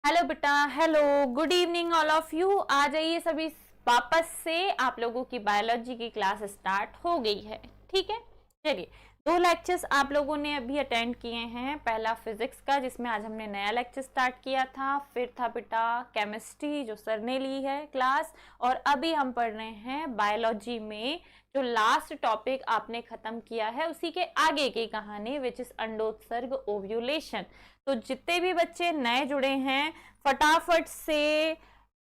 Hello बेटा, hello, good evening all of you. आ जाइए सभी वापस से। आप लोगों की बायोलॉजी की क्लास स्टार्ट हो गई है। ठीक है, चलिए। 2 लेक्चर्स आप लोगों ने अभी अटेंड किए हैं। पहला फिजिक्स का, जिसमें आज हमने नया लेक्चर स्टार्ट किया था। फिर था बेटा केमिस्ट्री, जो सर ने ली है क्लास। और अभी हम पढ़ रहे हैं बायोलॉजी में जो लास्ट टॉपिक आपने खत्म किया है, उसी के आगे की कहानी, विच इज अंडोत्सर्ग, ओव्यूलेशन। तो जितने भी बच्चे नए जुड़े हैं, फटाफट से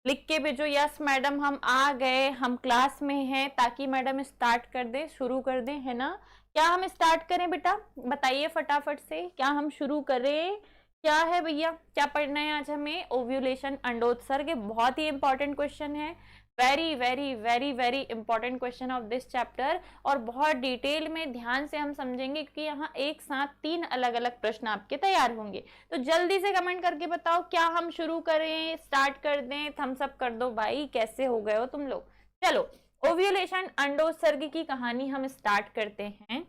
लिख के भेजो, यस मैडम हम आ गए, हम क्लास में हैं, ताकि मैडम स्टार्ट कर दे, शुरू कर दे, है ना। क्या हम स्टार्ट करें बेटा, बताइए फटाफट से, क्या हम शुरू करें? क्या है भैया, क्या पढ़ना है आज हमें? ओव्यूलेशन, अंडोत्सर्ग, बहुत ही इंपॉर्टेंट क्वेश्चन है। Very very very very important question of this chapter. और बहुत डिटेल में ध्यान से हम समझेंगे, क्योंकि यहाँ एक साथ 3 अलग अलग प्रश्न आपके तैयार होंगे। तो जल्दी से कमेंट करके बताओ, क्या हम शुरू करें, स्टार्ट कर दें? थम्स अप कर दो भाई, कैसे हो गए हो तुम लोग। चलो, ओव्यूलेशन, अंडोत्सर्ग की कहानी हम स्टार्ट करते हैं।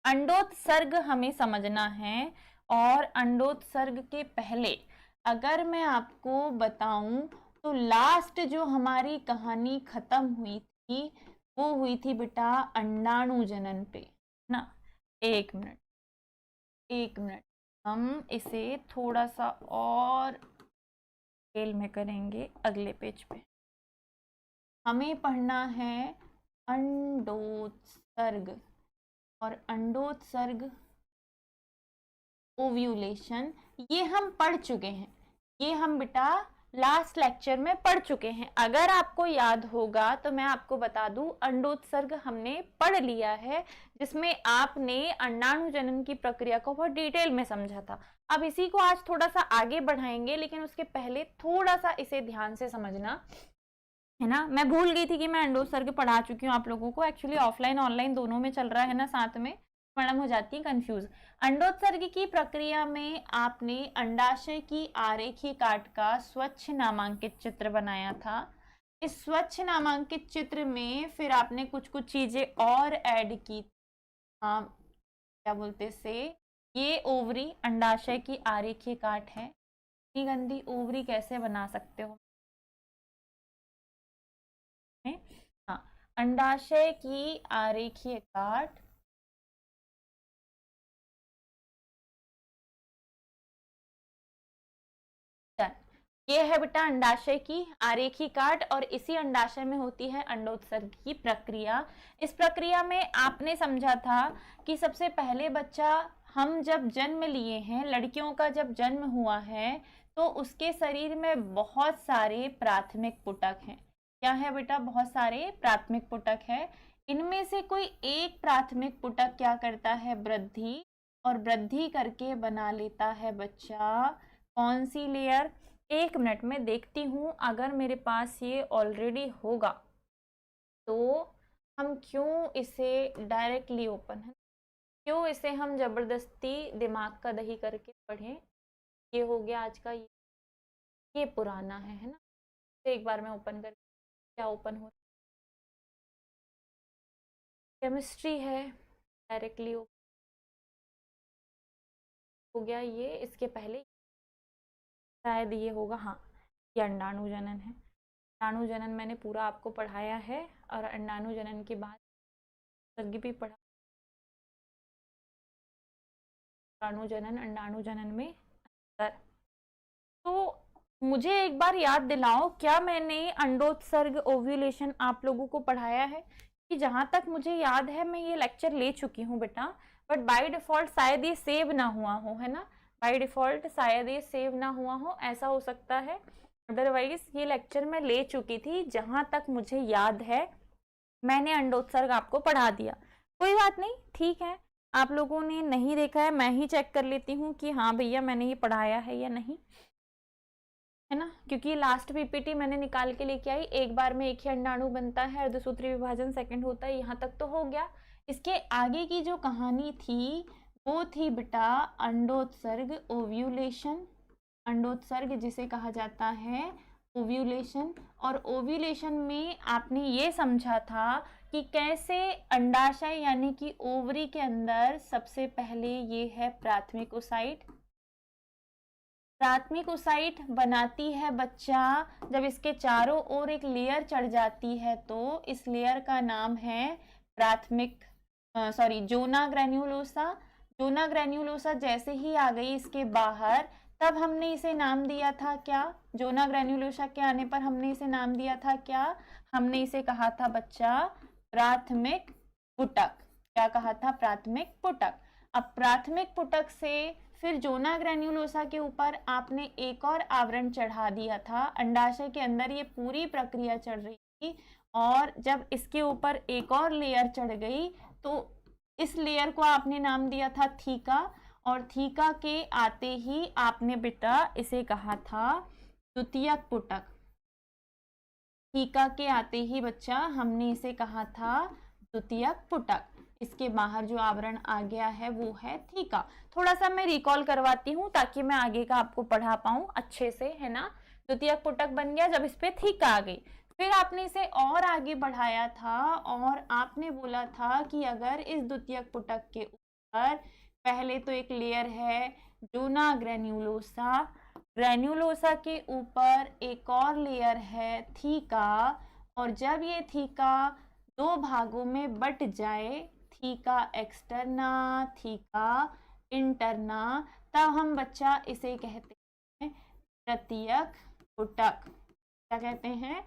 अंडोत्सर्ग हमें समझना है। और अंडोत्सर्ग के पहले अगर मैं आपको बताऊं, तो लास्ट जो हमारी कहानी खत्म हुई थी, वो हुई थी बेटा अंडाणु जनन पे, ना। एक मिनट, एक मिनट, हम इसे थोड़ा सा और डिटेल में करेंगे अगले पेज पे। हमें पढ़ना है अंडोत्सर्ग। और अंडोत्सर्ग, ओव्यूलेशन, ये हम पढ़ चुके हैं। ये हम बेटा लास्ट लेक्चर में पढ़ चुके हैं। अगर आपको याद होगा तो मैं आपको बता दूं, अंडोत्सर्ग हमने पढ़ लिया है, जिसमें आपने अंडाणु जनन की प्रक्रिया को बहुत डिटेल में समझा था। अब इसी को आज थोड़ा सा आगे बढ़ाएंगे, लेकिन उसके पहले थोड़ा सा इसे ध्यान से समझना, है ना। मैं भूल गई थी कि मैं अंडोत्सर्ग पढ़ा चुकी हूँ आप लोगों को। एक्चुअली ऑफलाइन ऑनलाइन दोनों में चल रहा है ना साथ में, मैडम हो जाती है कंफ्यूज। अंडोत्सर्ग की प्रक्रिया में आपने अंडाशय की आरेखीय काट का स्वच्छ नामांकित चित्र बनाया था। इस स्वच्छ नामांकित चित्र में फिर आपने कुछ कुछ चीजें और ऐड की। क्या बोलते से, ये ओवरी अंडाशय की आरेखीय काट है। इतनी गंदी ओवरी कैसे बना सकते हो? हाँ, अंडाशय की आरेखीय काट, ये है बेटा अंडाशय की आरेखीय काट। और इसी अंडाशय में होती है अंडोत्सर्ग की प्रक्रिया। इस प्रक्रिया में आपने समझा था कि सबसे पहले बच्चा, हम जब जन्म लिए हैं, लड़कियों का जब जन्म हुआ है, तो उसके शरीर में बहुत सारे प्राथमिक पुटक हैं। क्या है बेटा? बहुत सारे प्राथमिक पुटक है। इनमें से कोई एक प्राथमिक पुटक क्या करता है? वृद्धि। और वृद्धि करके बना लेता है बच्चा कौन सी लेयर? एक मिनट में देखती हूँ, अगर मेरे पास ये ऑलरेडी होगा तो हम क्यों इसे डायरेक्टली ओपन है, क्यों इसे हम जबरदस्ती दिमाग का दही करके पढ़ें। ये हो गया आज का, ये पुराना है ना। तो एक बार मैं ओपन कर, क्या ओपन हो, केमिस्ट्री है, डायरेक्टली हो गया। ये इसके पहले शायद ये होगा, हाँ, ये अंडाणु जनन है। अंडाणु जनन मैंने पूरा आपको पढ़ाया है, और अंडाणु जनन के बाद सर्ग भी पढ़ा। अंडाणु जनन, अंडाणु जनन में अंतर। तो मुझे एक बार याद दिलाओ, क्या मैंने अंडोत्सर्ग, ओव्यूलेशन आप लोगों को पढ़ाया है? कि जहां तक मुझे याद है मैं ये लेक्चर ले चुकी हूँ बेटा, बट बाय डिफॉल्ट शायद ये सेव ना हुआ हो, है ना। बाय डिफॉल्ट शायद ये सेव ना हुआ हो, ऐसा हो सकता है। अदरवाइज ये लेक्चर मैं ले चुकी थी, जहां तक मुझे याद है मैंने अंडोत्सर्ग आपको पढ़ा दिया। कोई बात नहीं, ठीक है। आप लोगों ने नहीं देखा है, मैं ही चेक कर लेती हूँ कि हाँ भैया मैंने ये पढ़ाया है या नहीं, है ना। क्योंकि लास्ट पीपीटी मैंने निकाल के लेके आई, एक बार में एक ही अंडाणु बनता है, अर्धसूत्री विभाजन सेकंड होता है, यहाँ तक तो हो गया। इसके आगे की जो कहानी थी वो थी बेटा अंडोत्सर्ग, ओव्यूलेशन। अंडोत्सर्ग जिसे कहा जाता है ओव्यूलेशन। और ओव्यूलेशन में आपने ये समझा था कि कैसे अंडाशय यानी कि ओवरी के अंदर सबसे पहले ये है प्राथमिक ओसाइट। प्राथमिक ओसाइट बनाती है बच्चा जब इसके चारों ओर एक लेयर चढ़ जाती है, तो इस लेयर का नाम है प्राथमिक जोना ग्रेन्युलोसा। जोना ग्रेन्युलोसा जैसे ही आ गई इसके बाहर, तब हमने इसे नाम दिया था क्या? जोना ग्रेन्युलोसा के आने पर हमने इसे नाम दिया था क्या? हमने इसे कहा था बच्चा प्राथमिक पुटक। क्या कहा था? प्राथमिक पुटक। अब प्राथमिक पुटक से फिर जोना ग्रेन्युलोसा के ऊपर आपने एक और आवरण चढ़ा दिया था। अंडाशय के अंदर ये पूरी प्रक्रिया चल रही थी, और जब इसके ऊपर एक और लेयर चढ़ गई तो इस लेयर को आपने नाम दिया था थीका, और थीका के आते ही आपने बेटा इसे कहा था द्वितीयक पुटक। थीका के आते ही बच्चा हमने इसे कहा था द्वितीयक पुटक। इसके बाहर जो आवरण आ गया है वो है थीका। थोड़ा सा मैं रिकॉल करवाती हूँ ताकि मैं आगे का आपको पढ़ा पाऊँ अच्छे से, है ना। द्वितीयक पुटक बन गया जब इस पे थीका आ गई। फिर आपने इसे और आगे बढ़ाया था और आपने बोला था कि अगर इस द्वितीयक पुटक के ऊपर पहले तो एक लेयर है जोना ग्रेन्युलोसा, ग्रेन्युलोसा के ऊपर एक और लेयर है थीका, और जब ये थीका दो भागों में बट जाए, थीका एक्सटर्ना, थीका इंटरना, तब हम बच्चा इसे कहते हैं तृतीयक पुटक। क्या कहते हैं?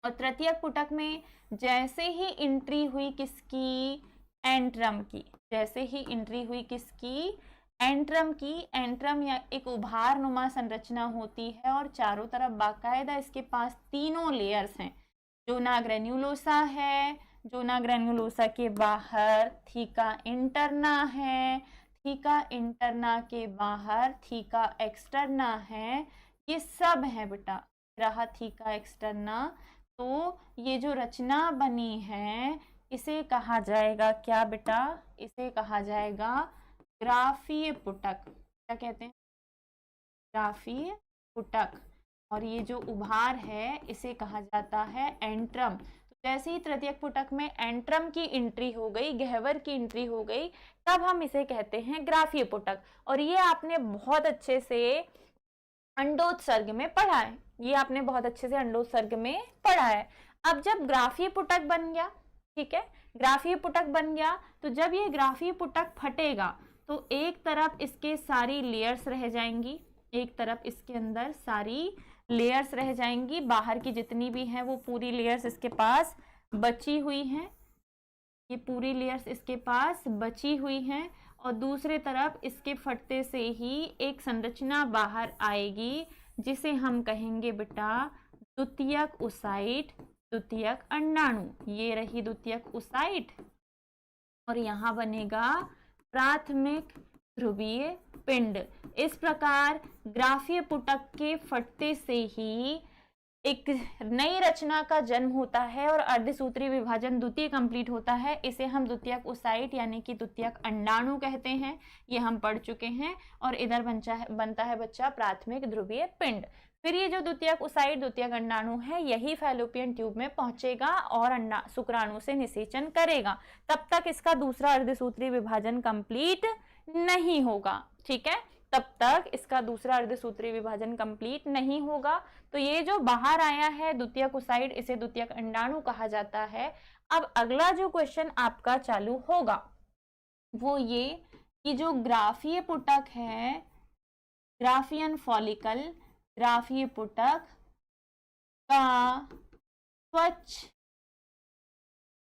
और तृतीयक पुटक में जैसे ही एंट्री हुई किसकी? एंट्रम की। जैसे ही एंट्री हुई किसकी? एंट्रम की। एंट्रम या एक उभार नुमा संरचना होती है और चारों तरफ बाकायदा इसके पास तीनों लेयर्स हैं। जोना ग्रेन्युलोसा है, जोना ग्रेन्युलोसा के बाहर थीका इंटरना है, थीका इंटरना के बाहर थीका एक्सटर्ना है। ये सब है बेटा, रहा थीका एक्सटर्ना। तो ये जो रचना बनी है इसे कहा जाएगा क्या बेटा? इसे कहा जाएगा ग्राफीय पुटक। क्या कहते हैं? ग्राफीय पुटक। और ये जो उभार है इसे कहा जाता है एंट्रम। तो जैसे ही तृतीयक पुटक में एंट्रम की एंट्री हो गई, गह्वर की एंट्री हो गई, तब हम इसे कहते हैं ग्राफीय पुटक। और ये आपने बहुत अच्छे से अंडोत्सर्ग में पढ़ा है। ये आपने बहुत अच्छे से अंडोत्सर्ग में पढ़ा है। अब जब ग्राफीय पुटक बन गया, ठीक है, ग्राफीय पुटक बन गया, तो जब ये ग्राफीय पुटक फटेगा तो एक तरफ इसके सारी लेयर्स रह जाएंगी, एक तरफ इसके अंदर सारी लेयर्स रह जाएंगी, बाहर की जितनी भी हैं वो पूरी लेयर्स इसके पास बची हुई हैं, ये पूरी लेयर्स इसके पास बची हुई हैं। और दूसरे तरफ इसके फटते से ही एक संरचना बाहर आएगी जिसे हम कहेंगे बेटा द्वितीयक ओसाइट, द्वितीयक अंडाणु। ये रही द्वितीयक ओसाइट, और यहाँ बनेगा प्राथमिक ध्रुवीय पिंड। इस प्रकार ग्राफीय पुटक के फटते से ही एक नई रचना का जन्म होता है और अर्धसूत्री विभाजन द्वितीय कंप्लीट होता है। इसे हम द्वितीयक ओसाइट यानी कि द्वितीयक अंडाणु कहते हैं। ये हम पढ़ चुके हैं। और इधर बनता है बच्चा प्राथमिक ध्रुवीय पिंड। फिर ये जो द्वितीयक ओसाइट, द्वितीयक अंडाणु है, यही फैलोपियन ट्यूब में पहुंचेगा और शुक्राणु से निषेचन करेगा। तब तक इसका दूसरा अर्धसूत्री विभाजन कंप्लीट नहीं होगा, ठीक है, तब तक इसका दूसरा अर्धसूत्री विभाजन कंप्लीट नहीं होगा। तो ये जो बाहर आया है द्वितीयक ओसाइट, इसे द्वितीयक अंडाणु कहा जाता है। अब अगला जो क्वेश्चन आपका चालू होगा वो ये कि जो ग्राफीय पुटक है, ग्राफियन फॉलिकल, ग्राफीय पुटक का स्वच्छ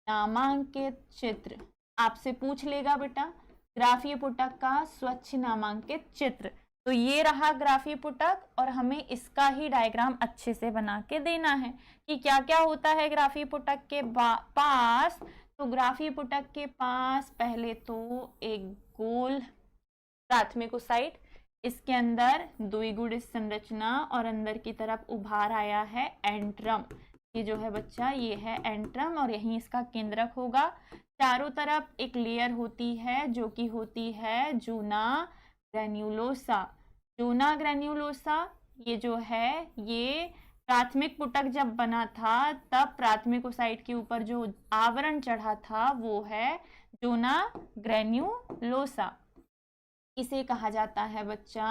नामांकित चित्र आपसे पूछ लेगा बेटा। ग्राफीय पुटक का स्वच्छ नामांकित चित्र, तो ये रहा ग्राफीय पुटक, और हमें इसका ही डायग्राम अच्छे से बना के देना है कि क्या क्या होता है ग्राफीय पुटक के पास। तो ग्राफीय पुटक के पास पहले तो एक गोल प्राथमिक ओसाइट, इसके अंदर द्विगुणित संरचना और अंदर की तरफ उभार आया है एंट्रम। ये जो है बच्चा ये है एंट्रम और यहीं इसका केंद्रक होगा। चारों तरफ एक लेयर होती है जो कि होती है जूना ग्रेन्युलोसा। जूना ग्रेन्युलोसा ये जो है ये प्राथमिक पुटक जब बना था तब प्राथमिक ओसाइट के ऊपर जो आवरण चढ़ा था वो है जूना ग्रेन्युलोसा। इसे कहा जाता है बच्चा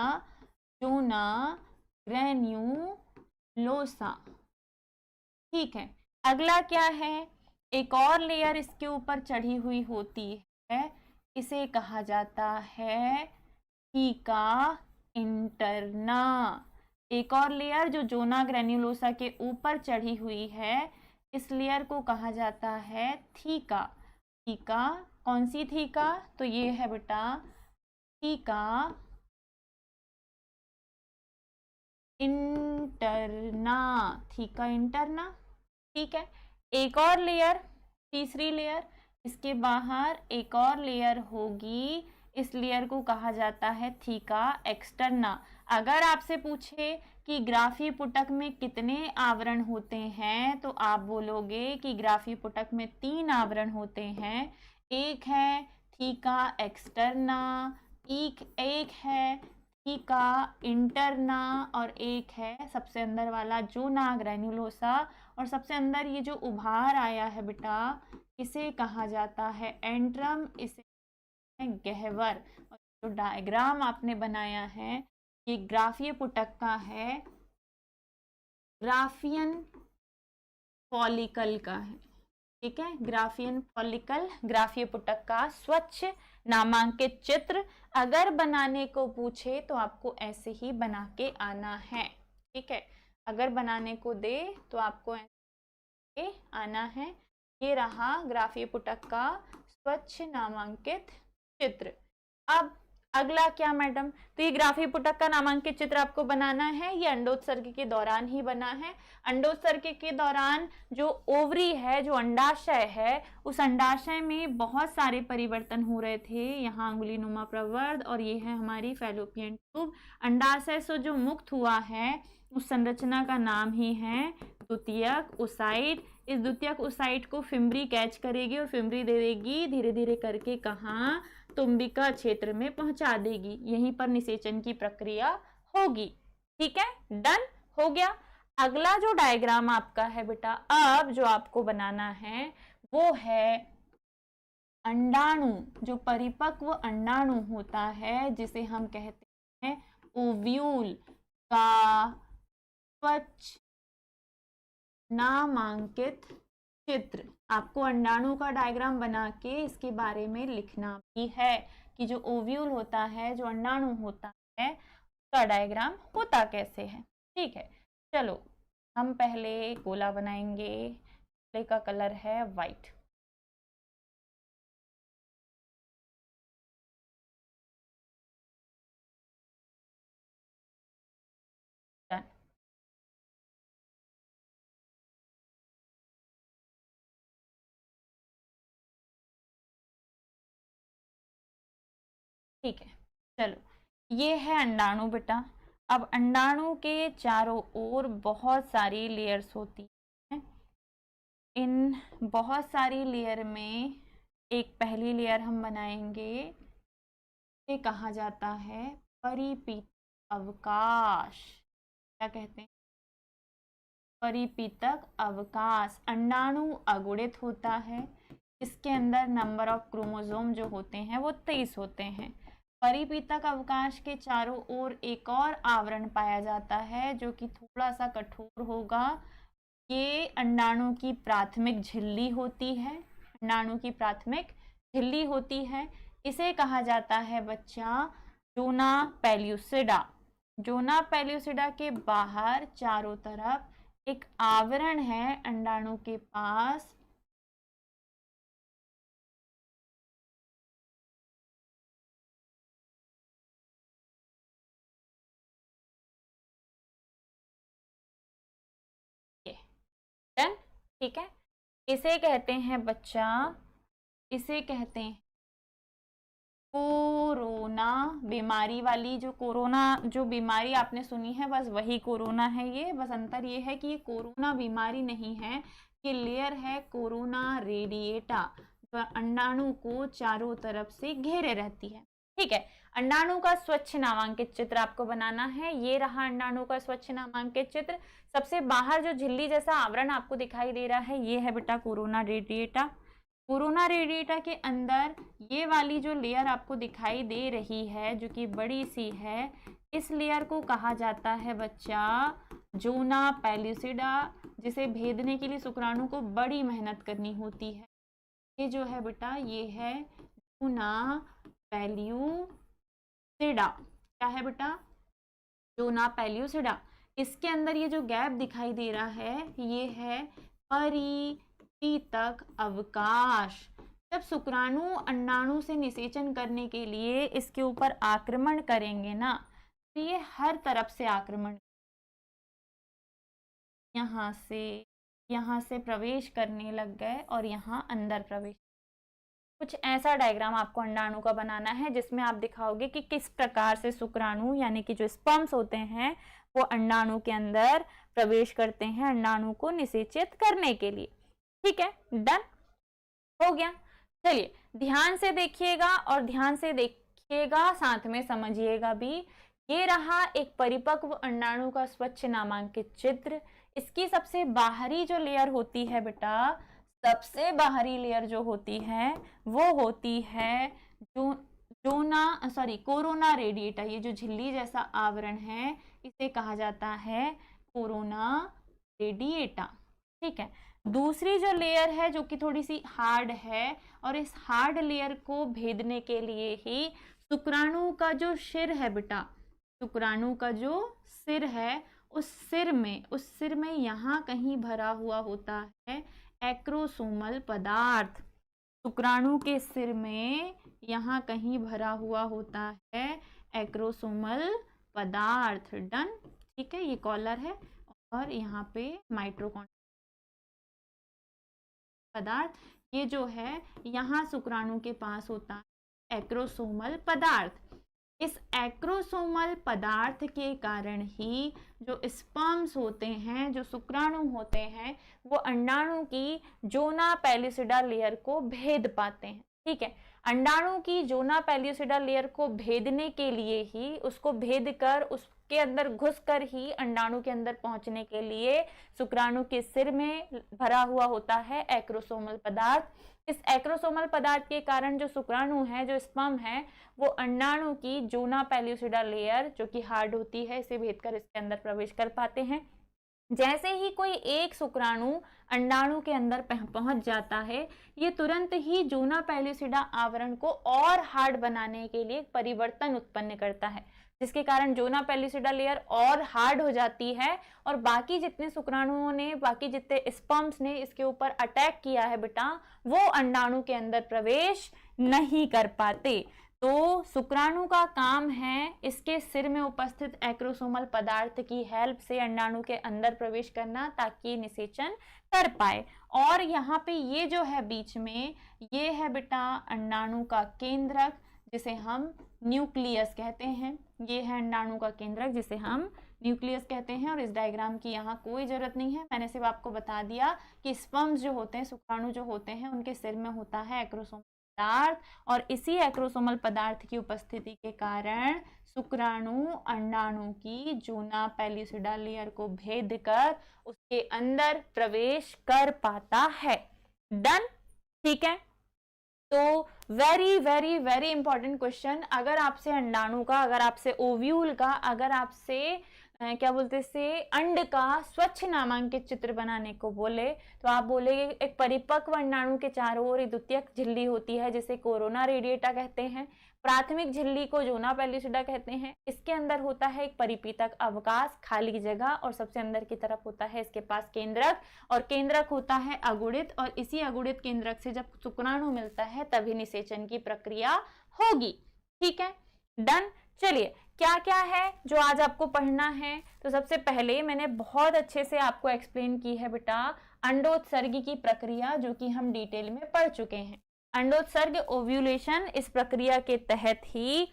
जोना ग्रेन्युलोसा। ठीक है, अगला क्या है, एक और लेयर इसके ऊपर चढ़ी हुई होती है, इसे कहा जाता है थीका इंटरना। एक और लेयर जो जोना ग्रेन्युलोसा के ऊपर चढ़ी हुई है, इस लेयर को कहा जाता है थीका। थीका कौन सी थीका, तो ये है बेटा थीका इंटरना, थीका इंटरना। ठीक है, एक और लेयर, तीसरी लेयर, इसके बाहर एक और लेयर होगी, इस लेयर को कहा जाता है थीका एक्सटर्ना। अगर आपसे पूछे कि ग्राफी पुटक में कितने आवरण होते हैं, तो आप बोलोगे कि ग्राफी पुटक में 3 आवरण होते हैं। एक है थीका एक्सटर्ना, एक है थीका इंटरना, और एक है सबसे अंदर वाला जोना ग्रेन्युलोसा। और सबसे अंदर ये जो उभार आया है बेटा, इसे कहा जाता है एंट्रम, इसे गहवर। और जो डायग्राम आपने बनाया है ये ग्राफीय पुटक का है, ग्राफियन फॉलिकल का है। ठीक है, ग्राफियन फॉलिकल, ग्राफीय पुटक का स्वच्छ नामांकित चित्र। अगर बनाने को पूछे तो आपको ऐसे ही बना के आना है। ठीक है, अगर बनाने को दे तो आपको ऐसे आना है। ये रहा ग्राफीय पुटक का स्वच्छ नामांकित चित्र। अब अगला क्या मैडम, तो ये ग्राफीय पुटक का नामांकित चित्र आपको बनाना है, ये अंडोत्सर्ग के दौरान ही बना है। अंडोत्सर्ग के दौरान जो ओवरी है, जो अंडाशय है, उस अंडाशय में बहुत सारे परिवर्तन हो रहे थे। यहाँ अंगुलीनुमा प्रवर्ध और ये है हमारी फैलोपियन ट्यूब। अंडाशय से जो मुक्त हुआ है उस संरचना का नाम ही है द्वितीयक ओसाइट। इस द्वितीयक ओसाइट को फिम्बरी कैच करेगी और फिम्बरी दे देगी धीरे धीरे करके कहाँ, तुम्बिका क्षेत्र में पहुंचा देगी। यहीं पर निषेचन की प्रक्रिया होगी। ठीक है, डन हो गया। अगला जो डायग्राम आपका है बेटा, अब जो आपको बनाना है वो है अंडाणु, जो परिपक्व अंडाणु होता है, जिसे हम कहते हैं ओव्यूल का स्वच्छ नामांकित चित्र। आपको अंडाणु का डायग्राम बना के इसके बारे में लिखना भी है कि जो ओव्यूल होता है, जो अंडाणु होता है, उसका डायग्राम होता कैसे है। ठीक है, चलो हम पहले गोला बनाएंगे। गोले का कलर है व्हाइट। डन। ठीक है, चलो ये है अंडाणु बेटा। अब अंडाणु के चारों ओर बहुत सारी लेयर्स होती हैं। इन बहुत सारी लेयर में एक पहली लेयर हम बनाएंगे, इसे कहा जाता है परिपीत अवकाश। क्या कहते हैं, परिपीतक अवकाश। अंडाणु अगुणित होता है, इसके अंदर नंबर ऑफ क्रोमोसोम जो होते हैं वो 23 होते हैं। परिपीतक अवकाश के चारों ओर एक और आवरण पाया जाता है जो कि थोड़ा सा कठोर होगा। ये अंडाणु की प्राथमिक झिल्ली होती है, अंडाणु की प्राथमिक झिल्ली होती है। इसे कहा जाता है बच्चा जोना पेल्यूसिडा। जोना पेल्यूसिडा के बाहर चारों तरफ एक आवरण है अंडाणु के पास, डन। ठीक है, इसे कहते हैं बच्चा, इसे कहते हैं कोरोना बीमारी वाली। जो कोरोना जो बीमारी आपने सुनी है, बस वही कोरोना है ये। बस अंतर ये है कि ये कोरोना बीमारी नहीं है, ये लेयर है कोरोना रेडिएटा, जो अंडाणु को चारों तरफ से घेरे रहती है। ठीक है, अंडाणु का स्वच्छ नामांकित चित्र आपको बनाना है। ये रहा अंडाणु का स्वच्छ नामांकित चित्र। सबसे बाहर जो झिल्ली जैसा आवरण आपको दिखाई दे रहा है, ये है बेटा कोरोना रेडिएटा। कोरोना रेडिएटा के अंदर ये वाली जो लेयर आपको दिखाई दे रही है जो कि बड़ी सी है, इस लेयर को कहा जाता है बच्चा ज़ोना पेलुसिडा, जिसे भेदने के लिए शुक्राणु को बड़ी मेहनत करनी होती है। ये जो है बेटा ये है ज़ोना पेलुसिडा। क्या है बेटा? Zona pellucida. इसके अंदर ये जो गैप दिखाई दे रहा है ये है परिपीतक अवकाश। जब शुक्राणु अंडाणु से निषेचन करने के लिए इसके ऊपर आक्रमण करेंगे ना, तो ये हर तरफ से आक्रमण, यहाँ से प्रवेश करने लग गए और यहाँ अंदर प्रवेश। कुछ ऐसा डायग्राम आपको अंडाणु का बनाना है जिसमें आप दिखाओगे कि किस प्रकार से शुक्राणु यानी कि जो स्पर्म्स होते हैं वो अंडाणु के अंदर प्रवेश करते हैं अंडाणु को निषेचित करने के लिए। ठीक है, डन हो गया। चलिए ध्यान से देखिएगा और ध्यान से देखिएगा, साथ में समझिएगा भी। ये रहा एक परिपक्व अंडाणु का स्वच्छ नामांकित चित्र। इसकी सबसे बाहरी जो लेयर होती है बेटा, सबसे बाहरी लेयर जो होती है वो होती है कोरोना रेडिएटा। ये जो झिल्ली जैसा आवरण है इसे कहा जाता है कोरोना रेडिएटा। ठीक है, दूसरी जो लेयर है जो कि थोड़ी सी हार्ड है, और इस हार्ड लेयर को भेदने के लिए ही शुक्राणु का जो सिर है बेटा, शुक्राणु का जो सिर है उस सिर में यहाँ कहीं भरा हुआ होता है एक्रोसोमल पदार्थ। शुक्राणु के सिर में यहाँ कहीं भरा हुआ होता है एक्रोसोमल पदार्थ। डन। ठीक है, ये कॉलर है और यहाँ पे माइटोकॉन्ड्रिया पदार्थ, ये जो है यहाँ शुक्राणु के पास होता है एक्रोसोमल पदार्थ। इस एक्रोसोमल पदार्थ के कारण ही जो स्पर्म्स होते हैं, जो शुक्राणु होते हैं, वो अंडाणु की ज़ोना पेलुसिडा लेयर को भेद पाते हैं। ठीक है, अंडाणु की ज़ोना पेलुसिडा लेयर को भेदने के लिए ही, उसको भेद कर उसके अंदर घुसकर ही अंडाणु के अंदर पहुंचने के लिए शुक्राणु के सिर में भरा हुआ होता है एक्रोसोमल पदार्थ। इस एक्रोसोमल पदार्थ के कारण जो शुक्राणु है, जो स्पर्म है, वो अंडाणु की ज़ोना पेलुसिडा लेयर जो कि हार्ड होती है, इसे भेदकर इसके अंदर प्रवेश कर पाते हैं। जैसे ही कोई एक शुक्राणु अंडाणु के अंदर पहुंच जाता है, ये तुरंत ही ज़ोना पेलुसिडा आवरण को और हार्ड बनाने के लिए परिवर्तन उत्पन्न करता है, जिसके कारण ज़ोना पेलुसिडा लेयर और हार्ड हो जाती है और बाकी जितने शुक्राणुओं ने, बाकी जितने स्पर्म्स ने इसके ऊपर अटैक किया है बेटा, वो अंडाणु के अंदर प्रवेश नहीं कर पाते। तो शुक्राणु का काम है इसके सिर में उपस्थित एक्रोसोमल पदार्थ की हेल्प से अंडाणु के अंदर प्रवेश करना, ताकि निषेचन कर पाए। और यहाँ पे ये जो है बीच में, ये है बेटा अंडाणु का केंद्रक जिसे हम न्यूक्लियस कहते हैं। ये है अंडाणु का केंद्रक जिसे हम न्यूक्लियस कहते हैं। और इस डायग्राम की यहाँ कोई जरूरत नहीं है, मैंने सिर्फ आपको बता दिया कि स्पर्म्स जो होते हैं, शुक्राणु जो होते हैं, उनके सिर में होता है एक्रोसोमल पदार्थ, और इसी एक्रोसोमल पदार्थ की उपस्थिति के कारण शुक्राणु अंडाणु की ज़ोना पेलुसिडा लेयर को भेद कर उसके अंदर प्रवेश कर पाता है। डन। ठीक है, तो very very very important question. अगर आपसे अंडाणु का, अगर आपसे ओव्यूल का, अगर आपसे क्या बोलते से अंड का स्वच्छ नामांकित चित्र बनाने को बोले, तो आप बोलेंगे एक परिपक्व अंडाणु के चारों ओर एक द्वितीयक झिल्ली होती है जिसे कोरोना रेडिएटा कहते हैं। प्राथमिक झिल्ली को ज़ोना पेलुसिडा कहते हैं। इसके अंदर होता है एक परिपीतक अवकाश, खाली जगह, और सबसे अंदर की तरफ होता है इसके पास केंद्रक, और केंद्रक होता है अगुणित, और इसी अगुणित केंद्रक से जब शुक्राणु मिलता है तभी निषेचन की प्रक्रिया होगी। ठीक है, डन। चलिए क्या क्या है जो आज आपको पढ़ना है, तो सबसे पहले मैंने बहुत अच्छे से आपको एक्सप्लेन की है बेटा अंडोत्सर्ग की प्रक्रिया, जो कि हम डिटेल में पढ़ चुके हैं। अंडोत्सर्ग ओव्यूलेशन, इस प्रक्रिया के तहत ही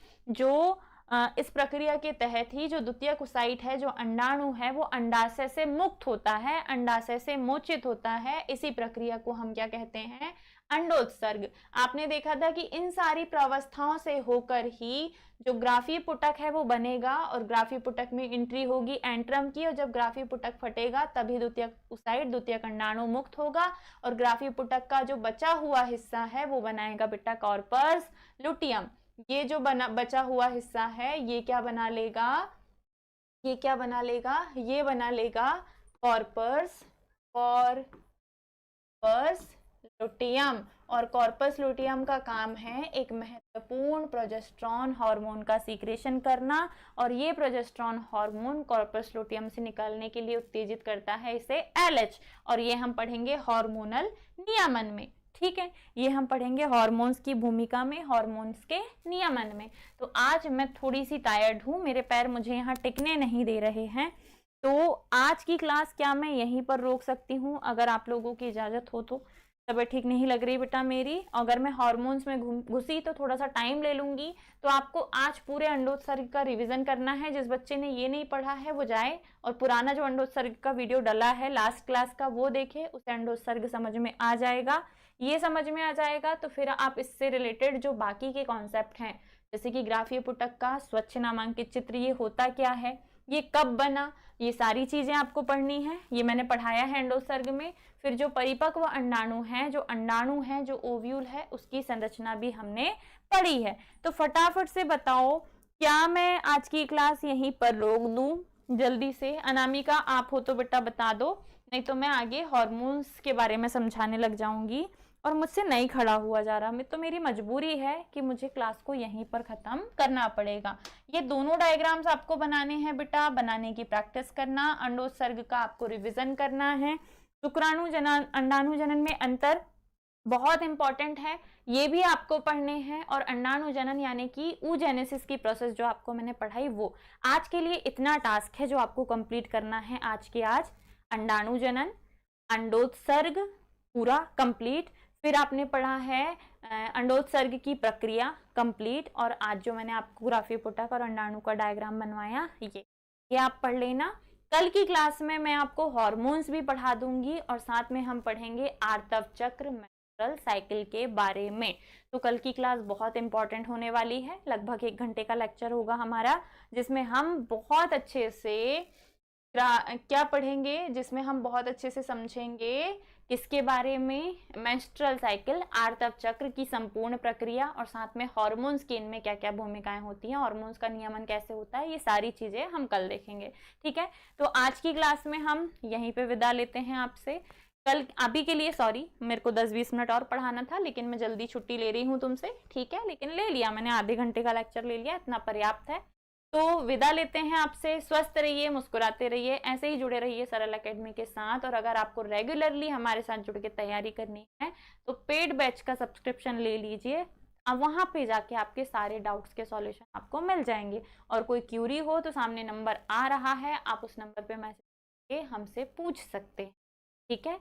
जो द्वितीयक ओसाइट है, जो अंडाणु है, वो अंडाशय से मुक्त होता है, अंडाशय से मोचित होता है। इसी प्रक्रिया को हम क्या कहते हैं? अंडोत्सर्ग। आपने देखा था कि इन सारी प्रवस्थाओं से होकर ही जो ग्राफी पुटक है वो बनेगा और ग्राफी पुटक में एंट्री होगी एंट्रम की, और जब ग्राफी पुटक फटेगा तभी द्वितीयक अंडाणु मुक्त होगा और ग्राफी पुटक का जो बचा हुआ हिस्सा है वो बनाएगा बेटा कॉर्पस लुटियम। ये जो बचा हुआ हिस्सा है ये क्या बना लेगा, ये क्या बना लेगा, ये बना लेगा कॉर्पस लुटियम। और कॉर्पस लुटियम का काम है एक महत्वपूर्ण प्रोजेस्टेरॉन हार्मोन का सीक्रेशन करना, और ये प्रोजेस्टेरॉन हार्मोन कॉर्पस लुटियम से निकलने के लिए उत्तेजित करता है इसे LH, और ये हम पढ़ेंगे हार्मोनल नियमन में। ठीक है, ये हम पढ़ेंगे हार्मोन्स की भूमिका में, हार्मोन्स के नियमन में। तो आज मैं थोड़ी सी टायर्ड हूँ, मेरे पैर मुझे यहाँ टिकने नहीं दे रहे हैं, तो आज की क्लास क्या मैं यहीं पर रोक सकती हूँ अगर आप लोगों की इजाज़त हो तो। तबीयत ठीक नहीं लग रही बेटा मेरी, अगर मैं हार्मोन्स में घुसी तो थोड़ा सा टाइम ले लूंगी। तो आपको आज पूरे अंडोत्सर्ग का रिवीजन करना है। जिस बच्चे ने ये नहीं पढ़ा है वो जाए और पुराना जो अंडोत्सर्ग का वीडियो डला है लास्ट क्लास का वो देखे, उसे अंडोत्सर्ग समझ में आ जाएगा। ये समझ में आ जाएगा तो फिर आप इससे रिलेटेड जो बाकी के कॉन्सेप्ट हैं, जैसे कि ग्राफीय पुटक का स्वच्छ नामांकित चित्र ये होता क्या है, ये कब बना, ये सारी चीजें आपको पढ़नी है। ये मैंने पढ़ाया है अंडोत्सर्ग में। फिर जो परिपक्व अंडाणु है, जो अंडाणु है, जो ओव्यूल है, उसकी संरचना भी हमने पढ़ी है। तो फटाफट से बताओ, क्या मैं आज की क्लास यहीं पर रोक दूं? जल्दी से अनामिका आप हो तो बेटा बता दो, नहीं तो मैं आगे हार्मोन्स के बारे में समझाने लग जाऊंगी और मुझसे नहीं खड़ा हुआ जा रहा। तो मेरी मजबूरी है कि मुझे क्लास को यहीं पर खत्म करना पड़ेगा। ये दोनों डायग्राम्स आपको बनाने हैं बेटा, बनाने की प्रैक्टिस करना, अंडोत्सर्ग का आपको रिवीजन करना है। शुक्राणु जनन अंडाणु जनन में अंतर बहुत इंपॉर्टेंट है, ये भी आपको पढ़ने हैं, और अंडाणु जनन यानी कि oogenesis की प्रोसेस जो आपको मैंने पढ़ाई वो। आज के लिए इतना टास्क है जो आपको कंप्लीट करना है आज के आज। अंडाणु जनन, अंडोत्सर्ग पूरा कंप्लीट, फिर आपने पढ़ा है अंडोत्सर्ग की प्रक्रिया कंप्लीट, और आज जो मैंने आपको ग्राफीय पुटक और अंडाणु का डायग्राम बनवाया ये आप पढ़ लेना। कल की क्लास में मैं आपको हार्मोन्स भी पढ़ा दूंगी और साथ में हम पढ़ेंगे आर्तव चक्र मेंस्ट्रुअल साइकिल के बारे में। तो कल की क्लास बहुत इंपॉर्टेंट होने वाली है, लगभग 1 घंटे का लेक्चर होगा हमारा, जिसमें हम बहुत अच्छे से क्या पढ़ेंगे, जिसमें हम बहुत अच्छे से समझेंगे किसके बारे में, मेंस्ट्रुअल साइकिल, आर्तव चक्र की संपूर्ण प्रक्रिया, और साथ में हार्मोन्स की इनमें क्या क्या भूमिकाएं होती हैं, हार्मोन्स का नियमन कैसे होता है, ये सारी चीजें हम कल देखेंगे। ठीक है, तो आज की क्लास में हम यहीं पे विदा लेते हैं आपसे। कल अभी के लिए सॉरी, मेरे को 10-20 मिनट और पढ़ाना था, लेकिन मैं जल्दी छुट्टी ले रही हूँ तुमसे। ठीक है, लेकिन ले लिया मैंने, आधे घंटे का लेक्चर ले लिया, इतना पर्याप्त है। तो विदा लेते हैं आपसे। स्वस्थ रहिए, मुस्कुराते रहिए, ऐसे ही जुड़े रहिए सरल एकेडमी के साथ। और अगर आपको रेगुलरली हमारे साथ जुड़ के तैयारी करनी है तो पेड बैच का सब्सक्रिप्शन ले लीजिए, अब वहाँ पे जाके आपके सारे डाउट्स के सॉल्यूशन आपको मिल जाएंगे। और कोई क्यूरी हो तो सामने नंबर आ रहा है, आप उस नंबर पे मैसेज करके हमसे पूछ सकते हैं। ठीक है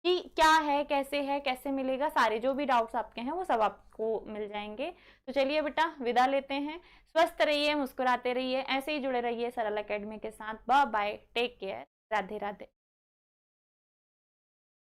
कि क्या है, कैसे मिलेगा, सारे जो भी डाउट्स आपके हैं वो सब आपको मिल जाएंगे। तो चलिए बेटा विदा लेते हैं। स्वस्थ रहिए, मुस्कुराते रहिए, ऐसे ही जुड़े रहिए सरल एकेडमी के साथ। Bye bye, take care, Radhe Radhe.